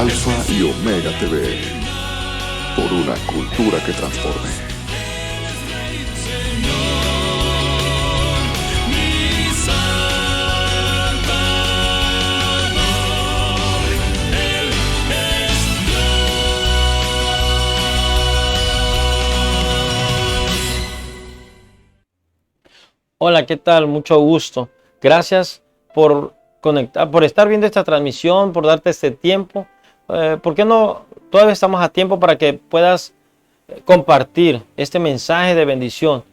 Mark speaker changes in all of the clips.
Speaker 1: Alfa y Omega TV, por una cultura que transforme.
Speaker 2: Hola, ¿qué tal? Mucho gusto. Gracias por conectar, por estar viendo esta transmisión, por darte este tiempo. ¿Por qué no? Todavía estamos a tiempo para que puedas compartir este mensaje de bendición.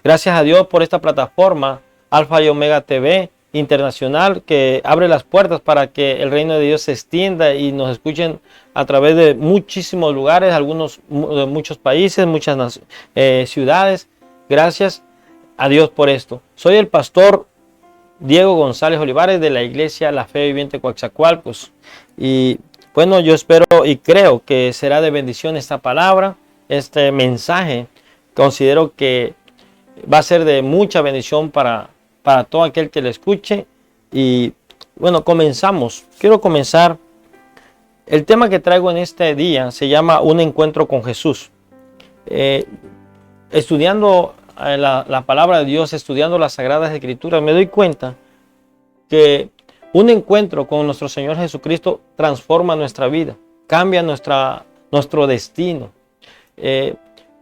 Speaker 2: Gracias a Dios por esta plataforma, Alfa y Omega TV Internacional, que abre las puertas para que el reino de Dios se extienda y nos escuchen a través de muchísimos lugares, de muchos países, muchas ciudades. Gracias a Dios por esto. Soy el pastor Diego González Olivares de la iglesia La Fe Viviente Coatzacoalcos. Y bueno, yo espero y creo que será de bendición esta palabra, este mensaje. Considero que va a ser de mucha bendición para todo aquel que le escuche. Y bueno, comenzamos. Quiero comenzar. El tema que traigo en este día se llama Un encuentro con Jesús. Estudiando la palabra de Dios, estudiando las Sagradas Escrituras, me doy cuenta que un encuentro con nuestro Señor Jesucristo transforma nuestra vida, cambia nuestro destino.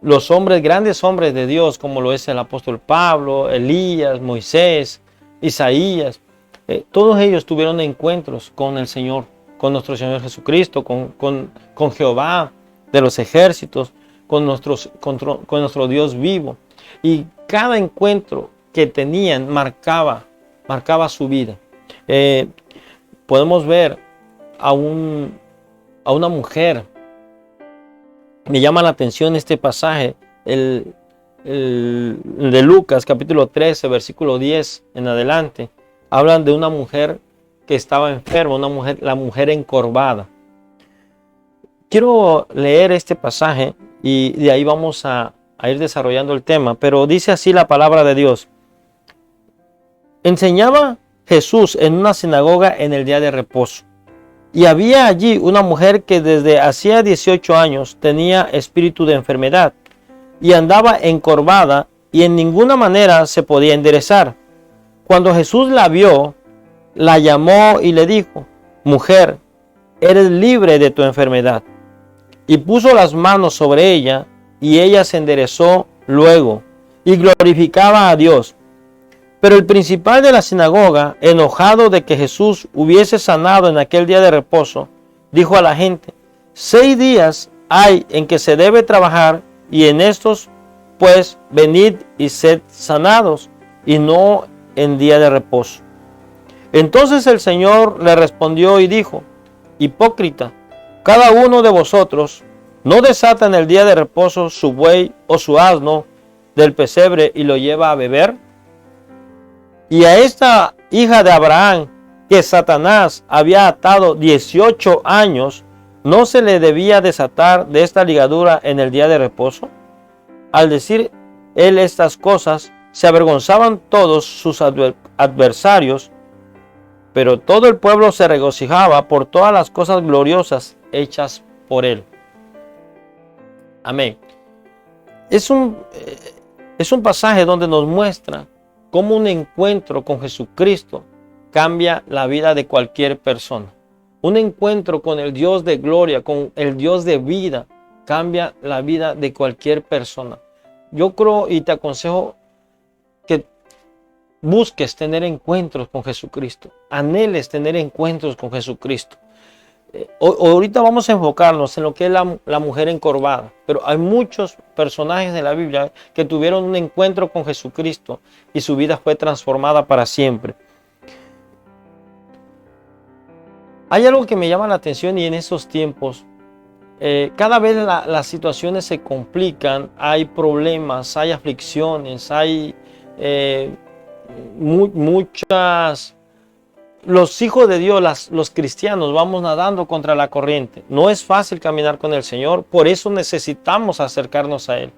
Speaker 2: Los grandes hombres de Dios, como lo es el apóstol Pablo, Elías, Moisés, Isaías, todos ellos tuvieron encuentros con el Señor, con nuestro Señor Jesucristo, con Jehová de los ejércitos, con nuestro Dios vivo. Y cada encuentro que tenían marcaba su vida. Podemos ver a una mujer. Me llama la atención este pasaje, el de Lucas, capítulo 13, versículo 10 en adelante. Hablan de una mujer que estaba enferma, la mujer encorvada. Quiero leer este pasaje y de ahí vamos a ir desarrollando el tema, pero dice así la palabra de Dios. Enseñaba Jesús en una sinagoga en el día de reposo, y había allí una mujer que desde hacía 18 años tenía espíritu de enfermedad, y andaba encorvada, y en ninguna manera se podía enderezar. Cuando Jesús la vio, la llamó y le dijo: mujer, eres libre de tu enfermedad. Y puso las manos sobre ella, y ella se enderezó luego y glorificaba a Dios. Pero el principal de la sinagoga, enojado de que Jesús hubiese sanado en aquel día de reposo, dijo a la gente: 6 días hay en que se debe trabajar, y en estos pues venid y sed sanados, y no en día de reposo. Entonces el Señor le respondió y dijo: hipócrita, cada uno de vosotros ¿no desata en el día de reposo su buey o su asno del pesebre y lo lleva a beber? Y a esta hija de Abraham, que Satanás había atado 18 años, ¿no se le debía desatar de esta ligadura en el día de reposo? Al decir él estas cosas, se avergonzaban todos sus adversarios, pero todo el pueblo se regocijaba por todas las cosas gloriosas hechas por él. Amén. Es un pasaje donde nos muestra cómo un encuentro con Jesucristo cambia la vida de cualquier persona. Un encuentro con el Dios de gloria, con el Dios de vida, cambia la vida de cualquier persona. Yo creo y te aconsejo que busques tener encuentros con Jesucristo. Anheles tener encuentros con Jesucristo. Ahorita vamos a enfocarnos en lo que es la mujer encorvada, pero hay muchos personajes en la Biblia que tuvieron un encuentro con Jesucristo y su vida fue transformada para siempre. Hay algo que me llama la atención, y en esos tiempos cada vez las situaciones se complican, hay problemas, hay aflicciones, hay muchas... Los hijos de Dios, los cristianos, vamos nadando contra la corriente. No es fácil caminar con el Señor, por eso necesitamos acercarnos a Él.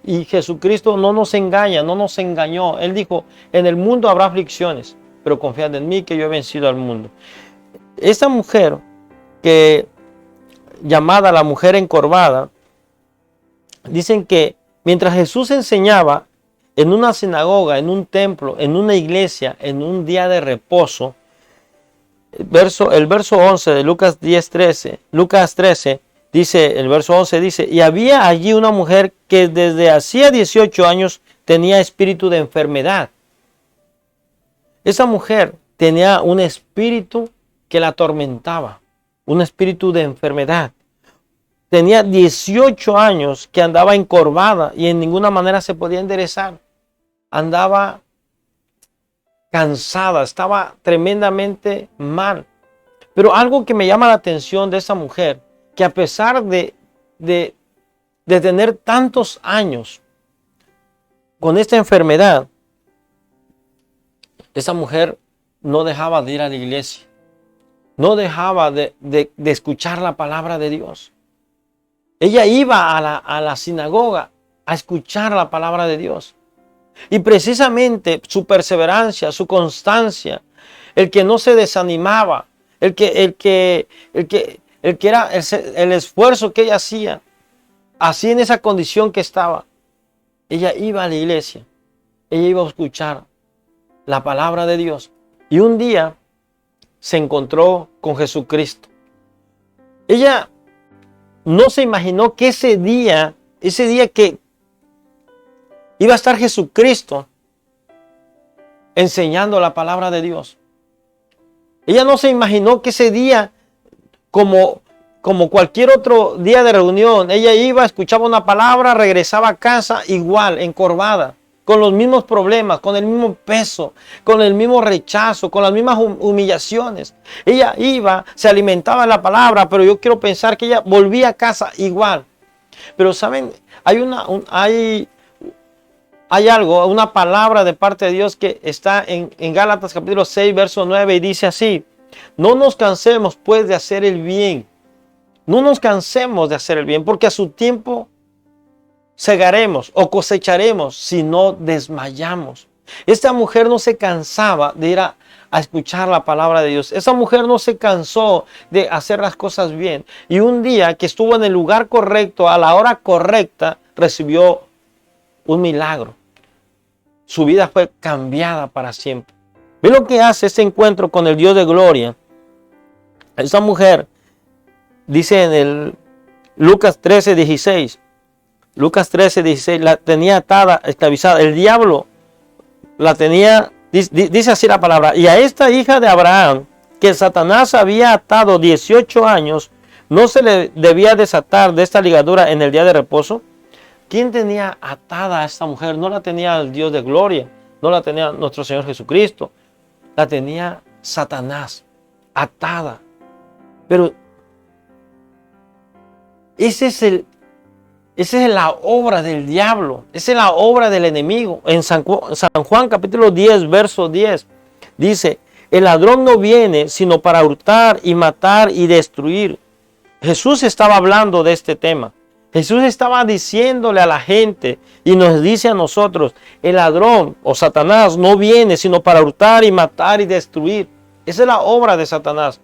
Speaker 2: Y Jesucristo no nos engaña, no nos engañó. Él dijo: en el mundo habrá aflicciones, pero confiad en mí que yo he vencido al mundo. Esta mujer que llamada la mujer encorvada, dicen que mientras Jesús enseñaba en una sinagoga, en un templo, en una iglesia, en un día de reposo, el verso 11 de Lucas 13, dice, el verso 11 dice, y había allí una mujer que desde hacía 18 años tenía espíritu de enfermedad. Esa mujer tenía un espíritu que la atormentaba, un espíritu de enfermedad. Tenía 18 años que andaba encorvada y en ninguna manera se podía enderezar. Andaba cansada, estaba tremendamente mal. Pero algo que me llama la atención de esa mujer, que a pesar de tener tantos años con esta enfermedad, esa mujer no dejaba de ir a la iglesia, no dejaba de escuchar la palabra de Dios. Ella iba a la sinagoga a escuchar la palabra de Dios. Y precisamente su perseverancia, su constancia, el que no se desanimaba, el esfuerzo que ella hacía, así en esa condición que estaba, ella iba a la iglesia, ella iba a escuchar la palabra de Dios. Y un día se encontró con Jesucristo. Ella no se imaginó que ese día que iba a estar Jesucristo enseñando la palabra de Dios. Ella no se imaginó que ese día, como cualquier otro día de reunión, ella iba, escuchaba una palabra, regresaba a casa igual, encorvada, con los mismos problemas, con el mismo peso, con el mismo rechazo, con las mismas humillaciones. Ella iba, se alimentaba de la palabra, pero yo quiero pensar que ella volvía a casa igual. Pero saben, hay algo, una palabra de parte de Dios que está en Gálatas capítulo 6, verso 9 y dice así: no nos cansemos pues de hacer el bien. No nos cansemos de hacer el bien, porque a su tiempo segaremos o cosecharemos si no desmayamos. Esta mujer no se cansaba de ir a escuchar la palabra de Dios. Esa mujer no se cansó de hacer las cosas bien. Y un día que estuvo en el lugar correcto, a la hora correcta, recibió un milagro. Su vida fue cambiada para siempre. Ve lo que hace este encuentro con el Dios de gloria. Esa mujer, dice en el Lucas 13:16, la tenía atada, esclavizada. El diablo la tenía, dice así la palabra, y a esta hija de Abraham, que Satanás había atado 18 años, ¿no se le debía desatar de esta ligadura en el día de reposo? ¿Quién tenía atada a esta mujer? No la tenía el Dios de gloria, no la tenía nuestro Señor Jesucristo, la tenía Satanás, atada. Pero esa es la obra del diablo, esa es la obra del enemigo. En San Juan capítulo 10, verso 10, dice: el ladrón no viene sino para hurtar y matar y destruir. Jesús estaba hablando de este tema. Jesús estaba diciéndole a la gente y nos dice a nosotros: el ladrón o Satanás no viene sino para hurtar y matar y destruir. Esa es la obra de Satanás.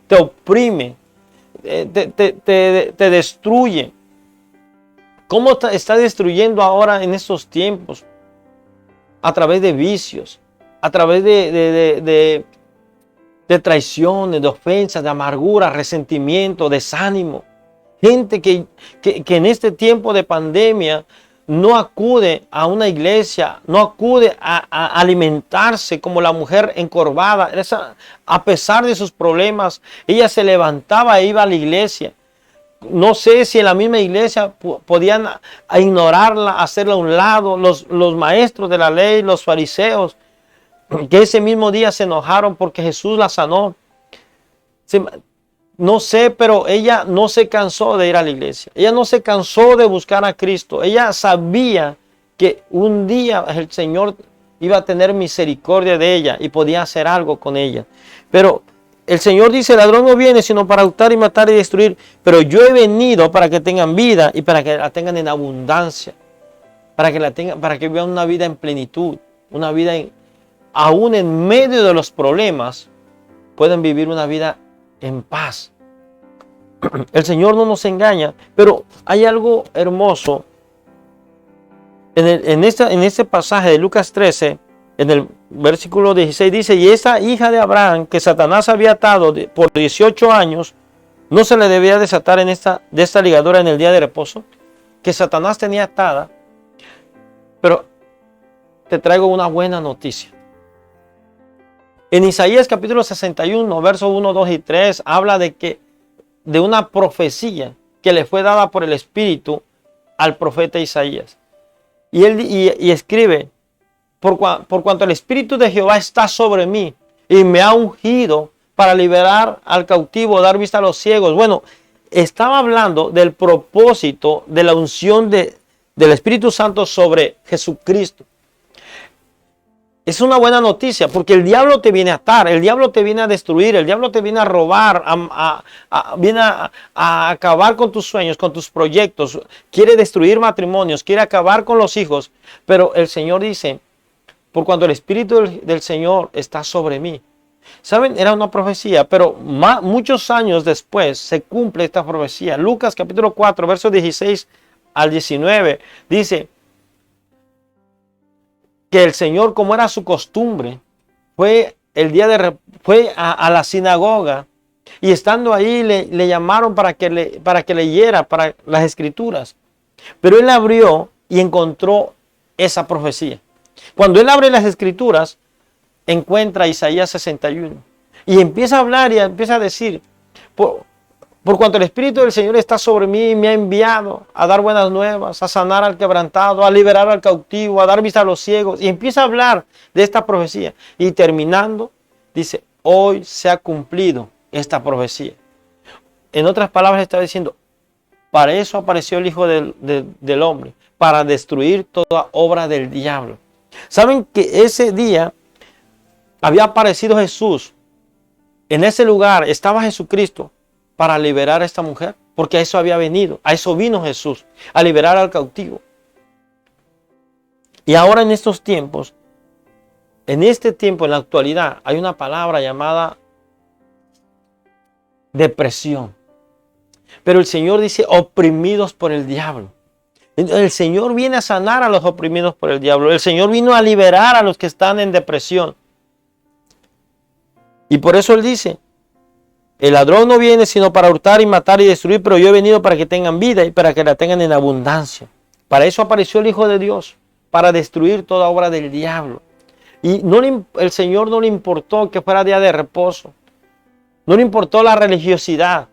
Speaker 2: Te oprime, te destruye. ¿Cómo está destruyendo ahora en estos tiempos? A través de vicios, a través de traiciones, de ofensas, de amargura, resentimiento, desánimo. Gente que en este tiempo de pandemia no acude a una iglesia, no acude a alimentarse como la mujer encorvada. A pesar de sus problemas, ella se levantaba e iba a la iglesia. No sé si en la misma iglesia podían ignorarla, hacerla a un lado. Los maestros de la ley, los fariseos, que ese mismo día se enojaron porque Jesús la sanó. No sé, pero ella no se cansó de ir a la iglesia. Ella no se cansó de buscar a Cristo. Ella sabía que un día el Señor iba a tener misericordia de ella y podía hacer algo con ella. Pero el Señor dice: el ladrón no viene sino para hurtar y matar y destruir. Pero yo he venido para que tengan vida y para que la tengan en abundancia. Para que vivan una vida en plenitud. Una vida aún en medio de los problemas, pueden vivir una vida en paz. El Señor no nos engaña, pero hay algo hermoso en este pasaje de Lucas 13, en el versículo 16 dice, y esa hija de Abraham que Satanás había atado por 18 años, ¿no se le debía desatar de esta ligadura en el día de reposo? Que Satanás tenía atada. Pero te traigo una buena noticia. En Isaías capítulo 61, versos 1, 2 y 3, habla de una profecía que le fue dada por el Espíritu al profeta Isaías. Y él escribe, por cuanto el Espíritu de Jehová está sobre mí y me ha ungido para liberar al cautivo, dar vista a los ciegos. Bueno, estaba hablando del propósito de la unción del Espíritu Santo sobre Jesucristo. Es una buena noticia porque el diablo te viene a atar, el diablo te viene a destruir, el diablo te viene a robar, viene a acabar con tus sueños, con tus proyectos, quiere destruir matrimonios, quiere acabar con los hijos. Pero el Señor dice, por cuanto el Espíritu del Señor está sobre mí. ¿Saben? Era una profecía, pero muchos años después se cumple esta profecía. Lucas capítulo 4, versos 16 al 19, dice que el Señor, como era su costumbre, fue a la sinagoga y estando ahí le llamaron para que leyera para las escrituras. Pero él abrió y encontró esa profecía. Cuando él abre las escrituras, encuentra Isaías 61 y empieza a hablar y empieza a decir, por cuanto el Espíritu del Señor está sobre mí, me ha enviado a dar buenas nuevas, a sanar al quebrantado, a liberar al cautivo, a dar vista a los ciegos. Y empieza a hablar de esta profecía. Y terminando, dice, hoy se ha cumplido esta profecía. En otras palabras está diciendo, para eso apareció el Hijo del Hombre, para destruir toda obra del diablo. ¿Saben que ese día había aparecido Jesús? En ese lugar estaba Jesucristo para liberar a esta mujer, porque a eso había venido, a eso vino Jesús, a liberar al cautivo. Y ahora en estos tiempos, en la actualidad, hay una palabra llamada depresión. Pero el Señor dice oprimidos por el diablo. El Señor viene a sanar a los oprimidos por el diablo. El Señor vino a liberar a los que están en depresión. Y por eso Él dice, el ladrón no viene sino para hurtar y matar y destruir, pero yo he venido para que tengan vida y para que la tengan en abundancia. Para eso apareció el Hijo de Dios, para destruir toda obra del diablo. Y el Señor no le importó que fuera día de reposo. No le importó la religiosidad.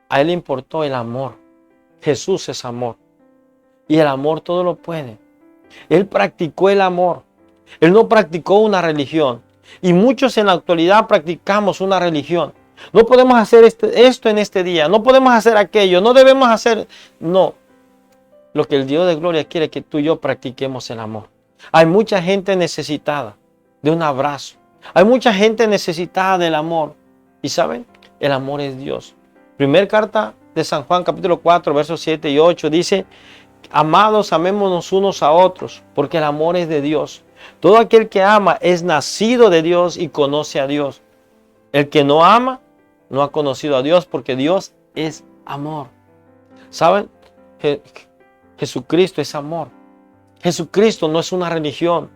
Speaker 2: A Él le importó el amor. Jesús es amor. Y el amor todo lo puede. Él practicó el amor. Él no practicó una religión. Y muchos en la actualidad practicamos una religión. No podemos hacer esto en este día. No podemos hacer aquello. No debemos hacer. No. Lo que el Dios de gloria quiere es que tú y yo practiquemos el amor. Hay mucha gente necesitada de un abrazo. Hay mucha gente necesitada del amor. ¿Y saben? El amor es Dios. Primera carta de San Juan capítulo 4 versos 7 y 8 dice, amados, amémonos unos a otros, porque el amor es de Dios. Todo aquel que ama es nacido de Dios y conoce a Dios. El que no ama no ha conocido a Dios, porque Dios es amor. ¿Saben? Jesucristo es amor. Jesucristo no es una religión.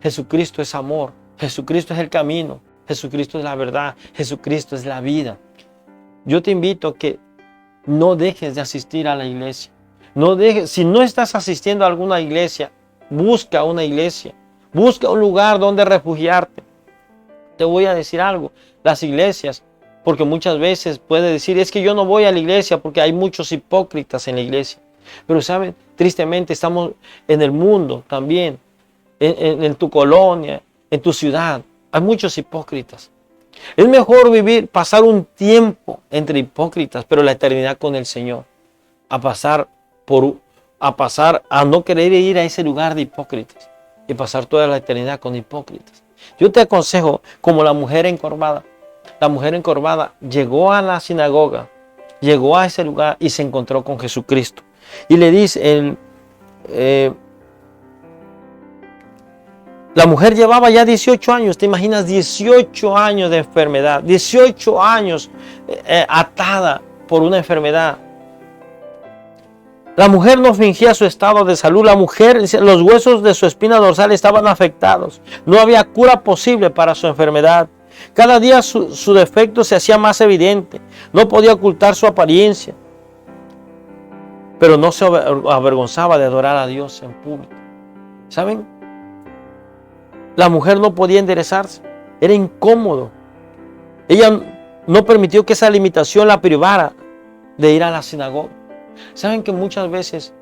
Speaker 2: Jesucristo es amor. Jesucristo es el camino. Jesucristo es la verdad. Jesucristo es la vida. Yo te invito a que no dejes de asistir a la iglesia. Si no estás asistiendo a alguna iglesia, busca una iglesia. Busca un lugar donde refugiarte. Te voy a decir algo. Las iglesias, porque muchas veces puedes decir, es que yo no voy a la iglesia porque hay muchos hipócritas en la iglesia. Pero saben, tristemente estamos en el mundo también, en tu colonia, en tu ciudad. Hay muchos hipócritas. Es mejor pasar un tiempo entre hipócritas, pero la eternidad con el Señor. A no querer ir a ese lugar de hipócritas y pasar toda la eternidad con hipócritas. Yo te aconsejo, como la mujer encorvada. La mujer encorvada llegó a la sinagoga, llegó a ese lugar y se encontró con Jesucristo. Y le dice, la mujer llevaba ya 18 años, te imaginas 18 años de enfermedad, 18 años atada por una enfermedad. La mujer no fingía su estado de salud. La mujer, los huesos de su espina dorsal estaban afectados. No había cura posible para su enfermedad. Cada día su defecto se hacía más evidente. No podía ocultar su apariencia. Pero no se avergonzaba de adorar a Dios en público. ¿Saben? La mujer no podía enderezarse. Era incómodo. Ella no permitió que esa limitación la privara de ir a la sinagoga. ¿Saben que muchas veces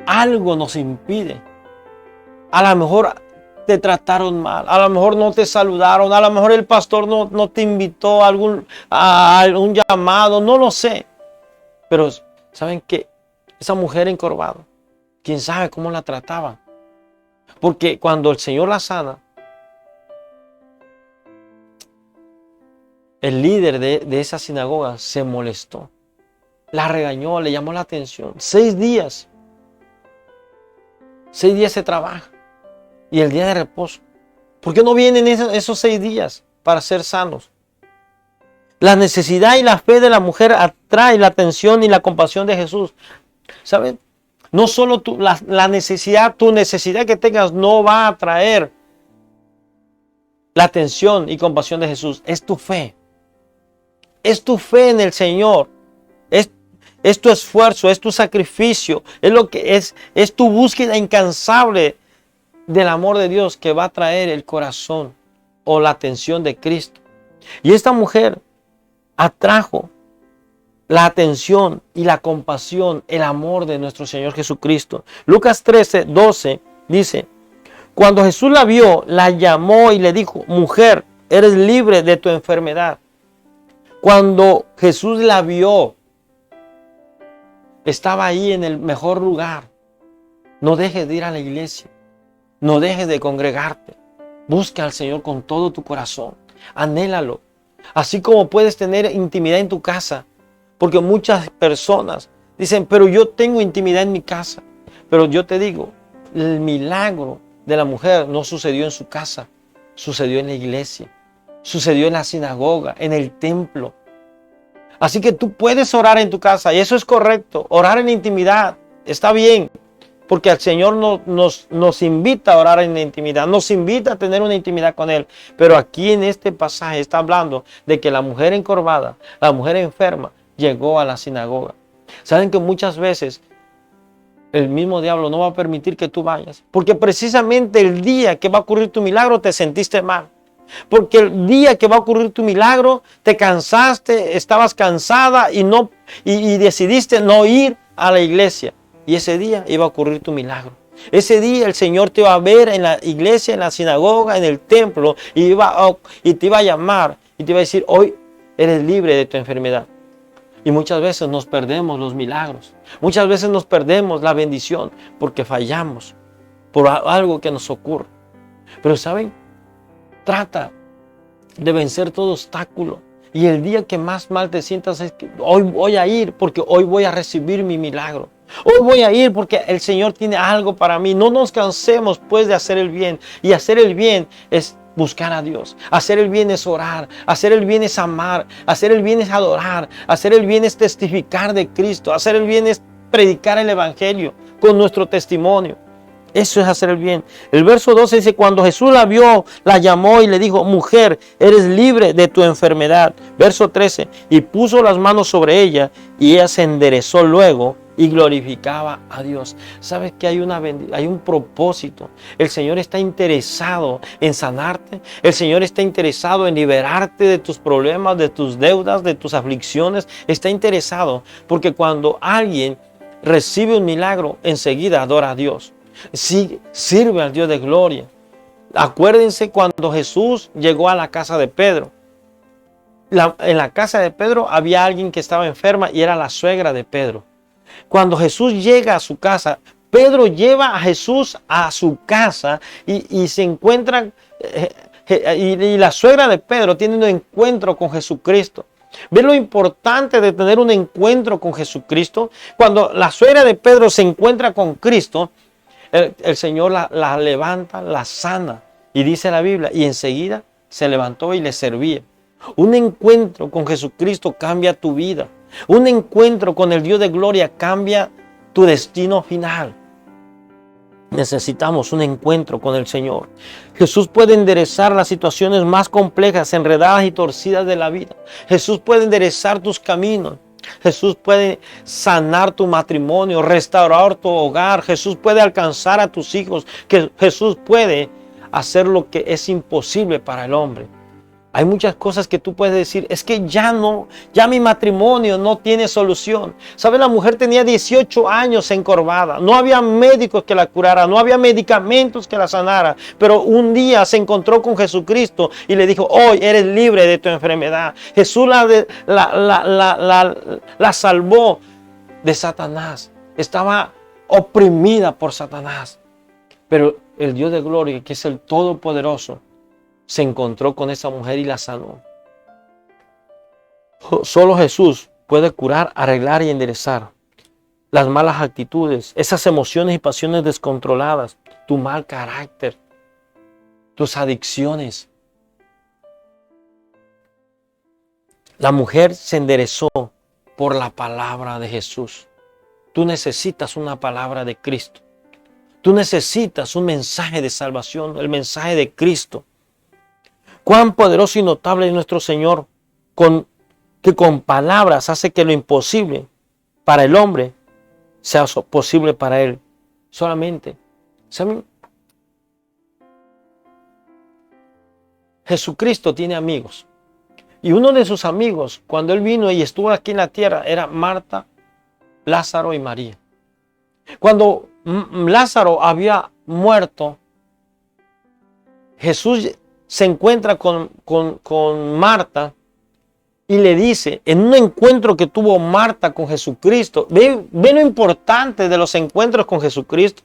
Speaker 2: algo nos impide? A lo mejor te trataron mal, a lo mejor no te saludaron, a lo mejor el pastor no te invitó a algún llamado, no lo sé. Pero ¿saben qué? Esa mujer encorvada, quién sabe cómo la trataban. Porque cuando el Señor la sana, el líder de esa sinagoga se molestó. La regañó, le llamó la atención. 6 días. 6 días se trabaja. Y el día de reposo. ¿Por qué no vienen esos 6 días para ser sanos? La necesidad y la fe de la mujer atrae la atención y la compasión de Jesús. ¿Saben? No solo la necesidad, tu necesidad que tengas no va a atraer la atención y compasión de Jesús. Es tu fe. Es tu fe en el Señor. Es tu esfuerzo, es tu sacrificio, es tu búsqueda incansable del amor de Dios que va a traer el corazón o la atención de Cristo. Y esta mujer atrajo la atención y la compasión, el amor de nuestro Señor Jesucristo. Lucas 13:12 dice: cuando Jesús la vio, la llamó y le dijo: mujer, eres libre de tu enfermedad. Cuando Jesús la vio, estaba ahí en el mejor lugar. No dejes de ir a la iglesia. No dejes de congregarte. Busca al Señor con todo tu corazón. Anhélalo. Así como puedes tener intimidad en tu casa. Porque muchas personas dicen: pero yo tengo intimidad en mi casa. Pero yo te digo, el milagro de la mujer no sucedió en su casa. Sucedió en la iglesia. Sucedió en la sinagoga, en el templo. Así que tú puedes orar en tu casa y eso es correcto. Orar en intimidad está bien, porque el Señor nos invita a orar en la intimidad, nos invita a tener una intimidad con Él. Pero aquí en este pasaje está hablando de que la mujer encorvada, la mujer enferma, llegó a la sinagoga. Saben que muchas veces el mismo diablo no va a permitir que tú vayas, porque precisamente el día que va a ocurrir tu milagro te sentiste mal. Porque el día que va a ocurrir tu milagro, te cansaste, estabas cansada y decidiste no ir a la iglesia. Y ese día iba a ocurrir tu milagro. Ese día el Señor te iba a ver en la iglesia, en la sinagoga, en el templo, y te iba a llamar y te iba a decir: hoy eres libre de tu enfermedad. Y muchas veces nos perdemos los milagros. Muchas veces nos perdemos la bendición porque fallamos por algo que nos ocurre. Pero ¿saben? Trata de vencer todo obstáculo. Y el día que más mal te sientas es que hoy voy a ir porque hoy voy a recibir mi milagro. Hoy voy a ir porque el Señor tiene algo para mí. No nos cansemos pues de hacer el bien. Y hacer el bien es buscar a Dios. Hacer el bien es orar. Hacer el bien es amar. Hacer el bien es adorar. Hacer el bien es testificar de Cristo. Hacer el bien es predicar el Evangelio con nuestro testimonio. Eso es hacer el bien. El verso 12 dice: cuando Jesús la vio, la llamó y le dijo: mujer, eres libre de tu enfermedad. Verso 13: y puso las manos sobre ella y ella se enderezó luego y glorificaba a Dios. ¿Sabes que hay un propósito? El Señor está interesado en sanarte. El Señor está interesado en liberarte de tus problemas, de tus deudas, de tus aflicciones. Está interesado porque cuando alguien recibe un milagro, enseguida adora a Dios. Sí, sirve al Dios de gloria. Acuérdense cuando Jesús llegó a la casa de Pedro. En la casa de Pedro había alguien que estaba enferma y era la suegra de Pedro. Cuando Jesús llega a su casa, Pedro lleva a Jesús a su casa y se encuentran, y la suegra de Pedro tiene un encuentro con Jesucristo. ¿Ven lo importante de tener un encuentro con Jesucristo? Cuando la suegra de Pedro se encuentra con Cristo, el Señor la levanta, la sana. Y dice la Biblia, y enseguida se levantó y le servía. Un encuentro con Jesucristo cambia tu vida. Un encuentro con el Dios de gloria cambia tu destino final. Necesitamos un encuentro con el Señor. Jesús puede enderezar las situaciones más complejas, enredadas y torcidas de la vida. Jesús puede enderezar tus caminos. Jesús puede sanar tu matrimonio, restaurar tu hogar. Jesús puede alcanzar a tus hijos. Jesús puede hacer lo que es imposible para el hombre. Hay muchas cosas que tú puedes decir, es que ya mi matrimonio no tiene solución. ¿Sabes? La mujer tenía 18 años encorvada. No había médicos que la curaran, no había medicamentos que la sanaran. Pero un día se encontró con Jesucristo y le dijo, hoy eres libre de tu enfermedad. Jesús la salvó de Satanás. Estaba oprimida por Satanás. Pero el Dios de gloria, que es el Todopoderoso, se encontró con esa mujer y la sanó. Solo Jesús puede curar, arreglar y enderezar las malas actitudes, esas emociones y pasiones descontroladas, tu mal carácter, tus adicciones. La mujer se enderezó por la palabra de Jesús. Tú necesitas una palabra de Cristo. Tú necesitas un mensaje de salvación, el mensaje de Cristo. Cuán poderoso y notable es nuestro Señor, que con palabras hace que lo imposible para el hombre sea posible para Él. Solamente, ¿saben? Jesucristo tiene amigos. Y uno de sus amigos, cuando Él vino y estuvo aquí en la tierra, era Marta, Lázaro y María. Cuando Lázaro había muerto, Jesús se encuentra con Marta y le dice, en un encuentro que tuvo Marta con Jesucristo, ve lo importante de los encuentros con Jesucristo.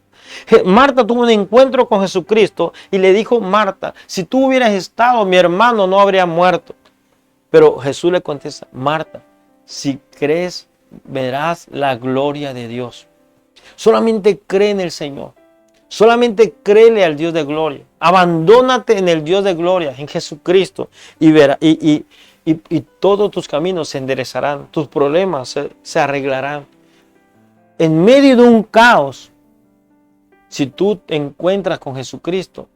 Speaker 2: Marta tuvo un encuentro con Jesucristo y le dijo, Marta, si tú hubieras estado, mi hermano no habría muerto. Pero Jesús le contesta, Marta, si crees, verás la gloria de Dios. Solamente cree en el Señor. Solamente créele al Dios de gloria. Abandónate en el Dios de gloria, en Jesucristo, y todos tus caminos se enderezarán. Tus problemas se arreglarán. En medio de un caos, si tú te encuentras con Jesucristo,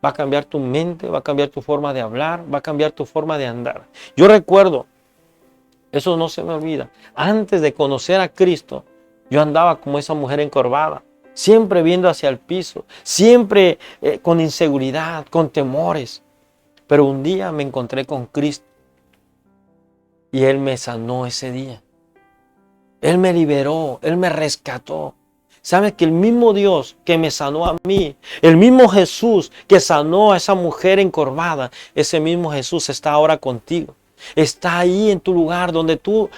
Speaker 2: va a cambiar tu mente, va a cambiar tu forma de hablar, va a cambiar tu forma de andar. Yo recuerdo, eso no se me olvida, antes de conocer a Cristo, yo andaba como esa mujer encorvada. Siempre viendo hacia el piso, siempre con inseguridad, con temores. Pero un día me encontré con Cristo y Él me sanó ese día. Él me liberó, Él me rescató. ¿Sabes que el mismo Dios que me sanó a mí, el mismo Jesús que sanó a esa mujer encorvada, ese mismo Jesús está ahora contigo? Está ahí en tu lugar donde tú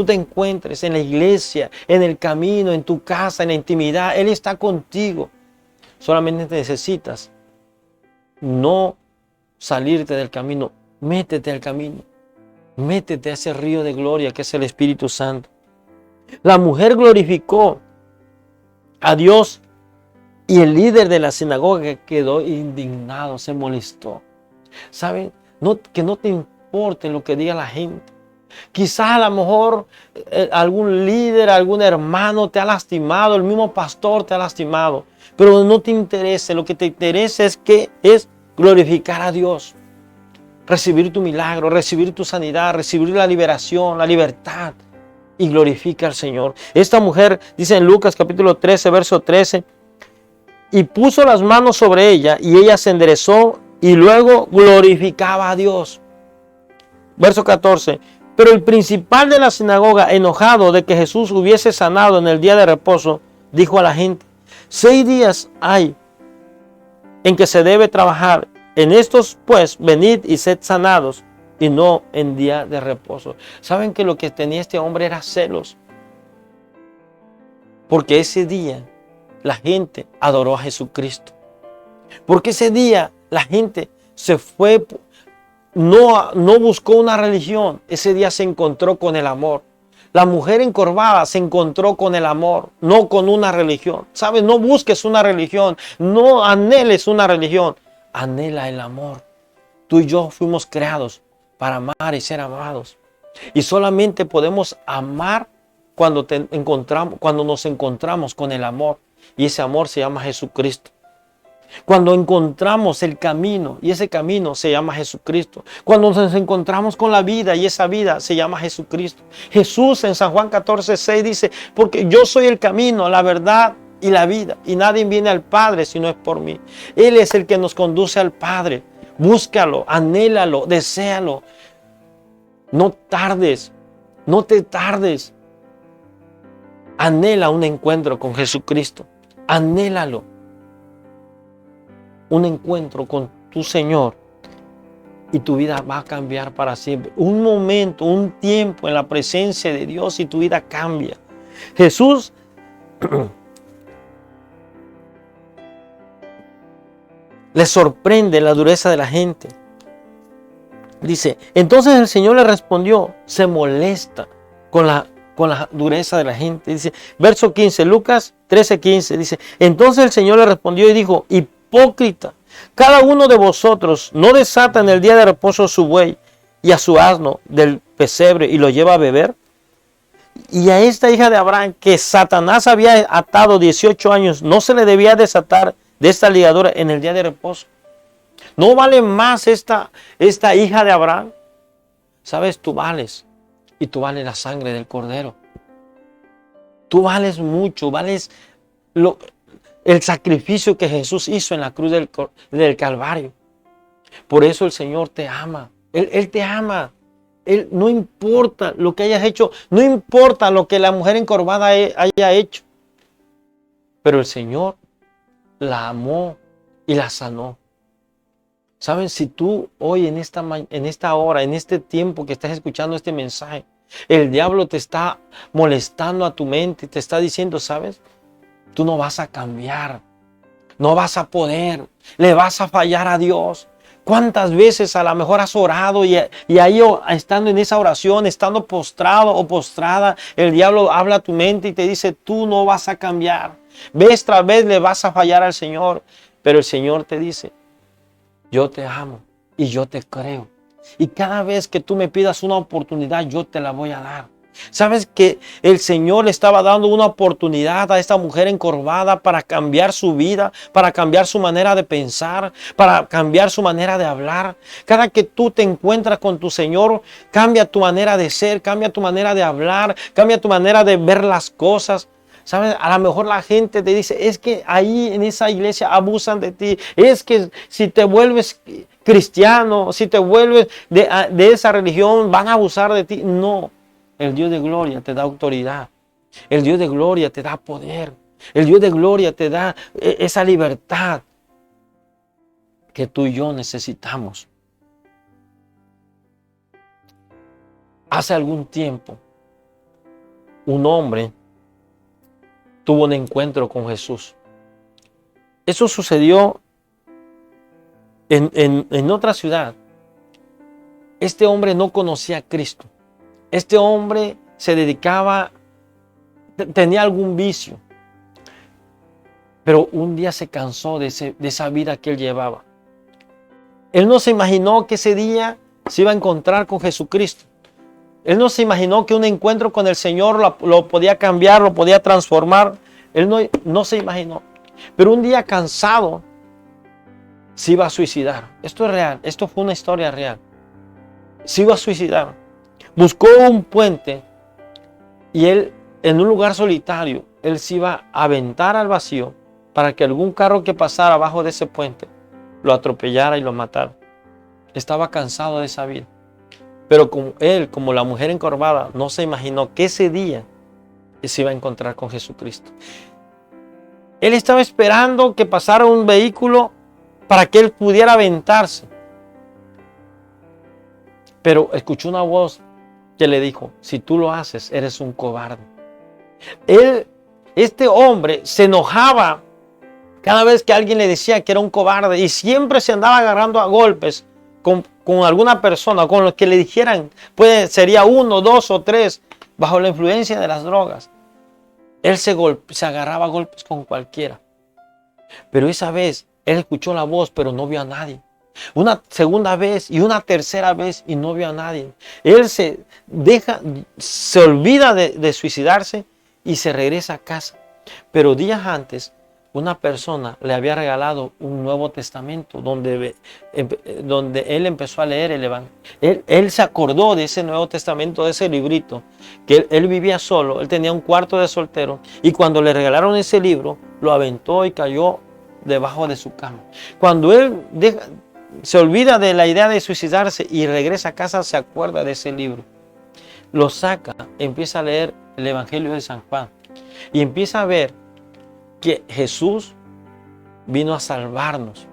Speaker 2: te encuentres, en la iglesia, en el camino, en tu casa, en la intimidad. Él está contigo. Solamente necesitas no salirte del camino. Métete al camino. Métete a ese río de gloria que es el Espíritu Santo. La mujer glorificó a Dios y el líder de la sinagoga quedó indignado, se molestó. ¿Saben? Que no te importe lo que diga la gente. Quizás a lo mejor algún líder, algún hermano te ha lastimado, el mismo pastor te ha lastimado, pero no te interesa. Lo que te interesa es glorificar a Dios, recibir tu milagro, recibir tu sanidad, recibir la liberación, la libertad, y glorifica al Señor. Esta mujer dice en Lucas capítulo 13, verso 13, y puso las manos sobre ella y ella se enderezó y luego glorificaba a Dios. Verso 14, pero el principal de la sinagoga, enojado de que Jesús hubiese sanado en el día de reposo, dijo a la gente, 6 días hay en que se debe trabajar. En estos pues venid y sed sanados, y no en día de reposo. ¿Saben que lo que tenía este hombre era celos? Porque ese día la gente adoró a Jesucristo. Porque ese día la gente se fue, no buscó una religión. Ese día se encontró con el amor. La mujer encorvada se encontró con el amor, no con una religión. ¿Sabes? No busques una religión, no anheles una religión. Anhela el amor. Tú y yo fuimos creados para amar y ser amados. Y solamente podemos amar cuando nos encontramos con el amor. Y ese amor se llama Jesucristo. Cuando encontramos el camino, y ese camino se llama Jesucristo. Cuando nos encontramos con la vida, y esa vida se llama Jesucristo. Jesús en San Juan 14:6 dice, porque yo soy el camino, la verdad y la vida, y nadie viene al Padre si no es por mí. Él es el que nos conduce al Padre. Búscalo, anhélalo, deséalo. No tardes, no te tardes. Anhela un encuentro con Jesucristo. Anhélalo. Un encuentro con tu Señor y tu vida va a cambiar para siempre. Un momento, un tiempo en la presencia de Dios y tu vida cambia. Jesús le sorprende la dureza de la gente. Dice, entonces el Señor le respondió, se molesta con la dureza de la gente. Dice, verso 15, Lucas 13:15, dice, entonces el Señor le respondió y dijo, hipócrita, cada uno de vosotros no desata en el día de reposo su buey y a su asno del pesebre y lo lleva a beber. Y a esta hija de Abraham que Satanás había atado 18 años, no se le debía desatar de esta ligadura en el día de reposo. ¿No vale más esta hija de Abraham? Sabes, tú vales. Y tú vales la sangre del Cordero. Tú vales mucho, vales el sacrificio que Jesús hizo en la cruz del Calvario. Por eso el Señor te ama. Él te ama. Él, no importa lo que hayas hecho, no importa lo que la mujer encorvada haya hecho. Pero el Señor la amó y la sanó. ¿Saben? Si tú hoy en esta hora, en este tiempo que estás escuchando este mensaje, el diablo te está molestando a tu mente, te está diciendo, ¿sabes? Tú no vas a cambiar, no vas a poder, le vas a fallar a Dios. ¿Cuántas veces a lo mejor has orado y ahí estando en esa oración, estando postrado o postrada, el diablo habla a tu mente y te dice, tú no vas a cambiar. Vez tras vez le vas a fallar al Señor, pero el Señor te dice, yo te amo y yo te creo. Y cada vez que tú me pidas una oportunidad, yo te la voy a dar. ¿Sabes que el Señor le estaba dando una oportunidad a esta mujer encorvada para cambiar su vida, para cambiar su manera de pensar, para cambiar su manera de hablar? Cada que tú te encuentras con tu Señor, cambia tu manera de ser, cambia tu manera de hablar, cambia tu manera de ver las cosas. ¿Sabes? A lo mejor la gente te dice, es que ahí en esa iglesia abusan de ti. Es que si te vuelves cristiano, si te vuelves de esa religión, van a abusar de ti. No, el Dios de gloria te da autoridad. El Dios de gloria te da poder. El Dios de gloria te da esa libertad que tú y yo necesitamos. Hace algún tiempo, un hombre tuvo un encuentro con Jesús. Eso sucedió en otra ciudad. Este hombre no conocía a Cristo. Este hombre se dedicaba, tenía algún vicio. Pero un día se cansó de esa vida que él llevaba. Él no se imaginó que ese día se iba a encontrar con Jesucristo. Él no se imaginó que un encuentro con el Señor lo podía cambiar, lo podía transformar. Él no se imaginó. Pero un día cansado, se iba a suicidar. Esto es real. Esto fue una historia real. Se iba a suicidar. Buscó un puente y él, en un lugar solitario, él se iba a aventar al vacío para que algún carro que pasara abajo de ese puente lo atropellara y lo matara. Estaba cansado de esa vida. Pero como la mujer encorvada, no se imaginó que ese día se iba a encontrar con Jesucristo. Él estaba esperando que pasara un vehículo para que él pudiera aventarse. Pero escuchó una voz que le dijo, si tú lo haces, eres un cobarde. Este hombre se enojaba cada vez que alguien le decía que era un cobarde y siempre se andaba agarrando a golpes con alguna persona, con los que le dijeran, sería 1, 2 o 3, bajo la influencia de las drogas. Él se agarraba a golpes con cualquiera. Pero esa vez, él escuchó la voz, pero no vio a nadie. Una segunda vez y una tercera vez y no vio a nadie. Él se olvida de suicidarse y se regresa a casa. Pero días antes, una persona le había regalado un Nuevo Testamento donde él empezó a leer el Evangelio. Él se acordó de ese Nuevo Testamento, de ese librito, que él vivía solo, él tenía un cuarto de soltero, y cuando le regalaron ese libro, lo aventó y cayó debajo de su cama. Cuando él se olvida de la idea de suicidarse y regresa a casa, se acuerda de ese libro. Lo saca, empieza a leer el Evangelio de San Juan y empieza a ver que Jesús vino a salvarnos.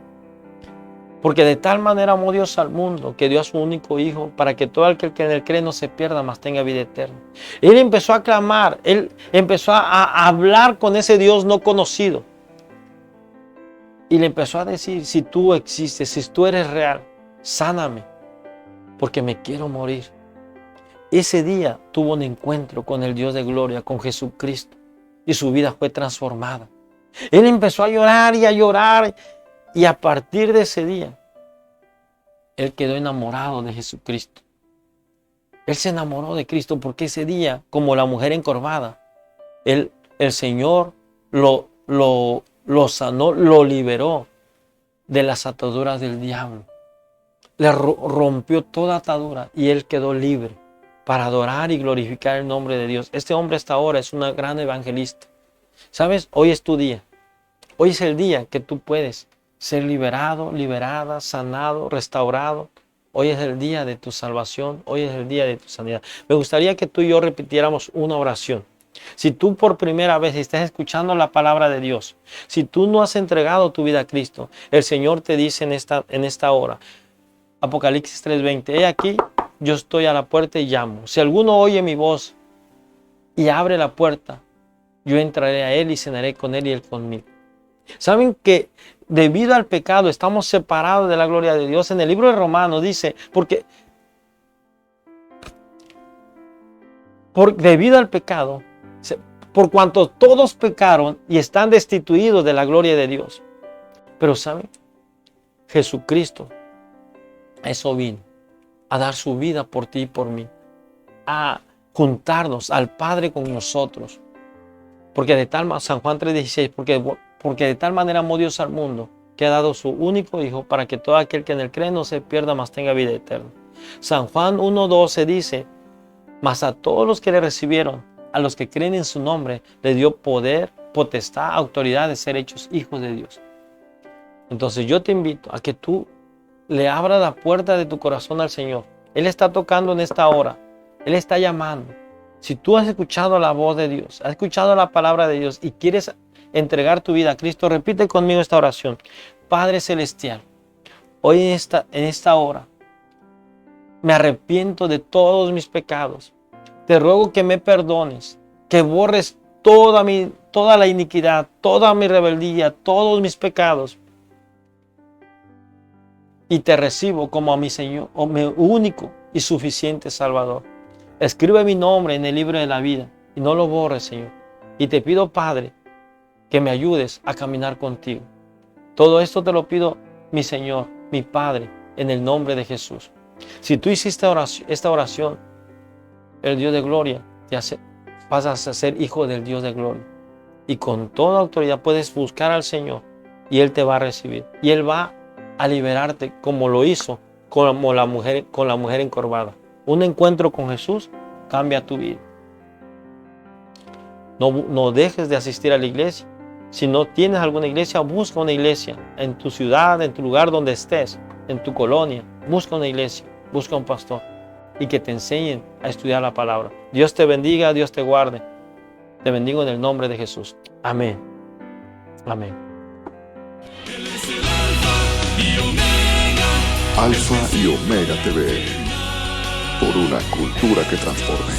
Speaker 2: Porque de tal manera amó Dios al mundo que dio a su único Hijo para que todo aquel que en él cree no se pierda, mas tenga vida eterna. Él empezó a clamar, él empezó a hablar con ese Dios no conocido. Y le empezó a decir, si tú existes, si tú eres real, sáname, porque me quiero morir. Ese día tuvo un encuentro con el Dios de gloria, con Jesucristo, y su vida fue transformada. Él empezó a llorar, y a partir de ese día, él quedó enamorado de Jesucristo. Él se enamoró de Cristo porque ese día, como la mujer encorvada, el Señor lo sanó, lo liberó de las ataduras del diablo. Le rompió toda atadura y él quedó libre para adorar y glorificar el nombre de Dios. Este hombre hasta ahora es una gran evangelista. ¿Sabes? Hoy es tu día. Hoy es el día que tú puedes ser liberado, liberada, sanado, restaurado. Hoy es el día de tu salvación. Hoy es el día de tu sanidad. Me gustaría que tú y yo repitiéramos una oración. Si tú por primera vez estás escuchando la palabra de Dios, si tú no has entregado tu vida a Cristo, el Señor te dice en esta hora, Apocalipsis 3:20, he aquí, yo estoy a la puerta y llamo. Si alguno oye mi voz y abre la puerta, yo entraré a él y cenaré con él y él conmigo. ¿Saben que debido al pecado estamos separados de la gloria de Dios? En el libro de Romanos dice, debido al pecado, por cuanto todos pecaron y están destituidos de la gloria de Dios. Pero ¿saben? Jesucristo, eso vino, a dar su vida por ti y por mí, a juntarnos al Padre con nosotros. Porque San Juan 3:16, porque de tal manera amó Dios al mundo, que ha dado su único Hijo, para que todo aquel que en él cree no se pierda, mas tenga vida eterna. San Juan 1:12 dice, mas a todos los que le recibieron, a los que creen en su nombre, le dio poder, potestad, autoridad de ser hechos hijos de Dios. Entonces yo te invito a que tú le abras la puerta de tu corazón al Señor. Él está tocando en esta hora. Él está llamando. Si tú has escuchado la voz de Dios, has escuchado la palabra de Dios y quieres entregar tu vida a Cristo, repite conmigo esta oración. Padre Celestial, hoy en esta hora me arrepiento de todos mis pecados. Te ruego que me perdones, que borres toda la iniquidad, toda mi rebeldía, todos mis pecados. Y te recibo como a mi Señor, o mi único y suficiente Salvador. Escribe mi nombre en el libro de la vida y no lo borres, Señor. Y te pido, Padre, que me ayudes a caminar contigo. Todo esto te lo pido, mi Señor, mi Padre, en el nombre de Jesús. Si tú hiciste esta oración, el Dios de gloria vas a ser hijo del Dios de gloria. Y con toda autoridad puedes buscar al Señor y Él te va a recibir. Y Él va a liberarte como lo hizo con la mujer encorvada. Un encuentro con Jesús cambia tu vida. No dejes de asistir a la iglesia. Si no tienes alguna iglesia, busca una iglesia en tu ciudad, en tu lugar donde estés, en tu colonia. Busca una iglesia, busca un pastor y que te enseñen a estudiar la palabra. Dios te bendiga, Dios te guarde. Te bendigo en el nombre de Jesús. Amén. Amén.
Speaker 1: Alfa y Omega TV, por una cultura que transforme.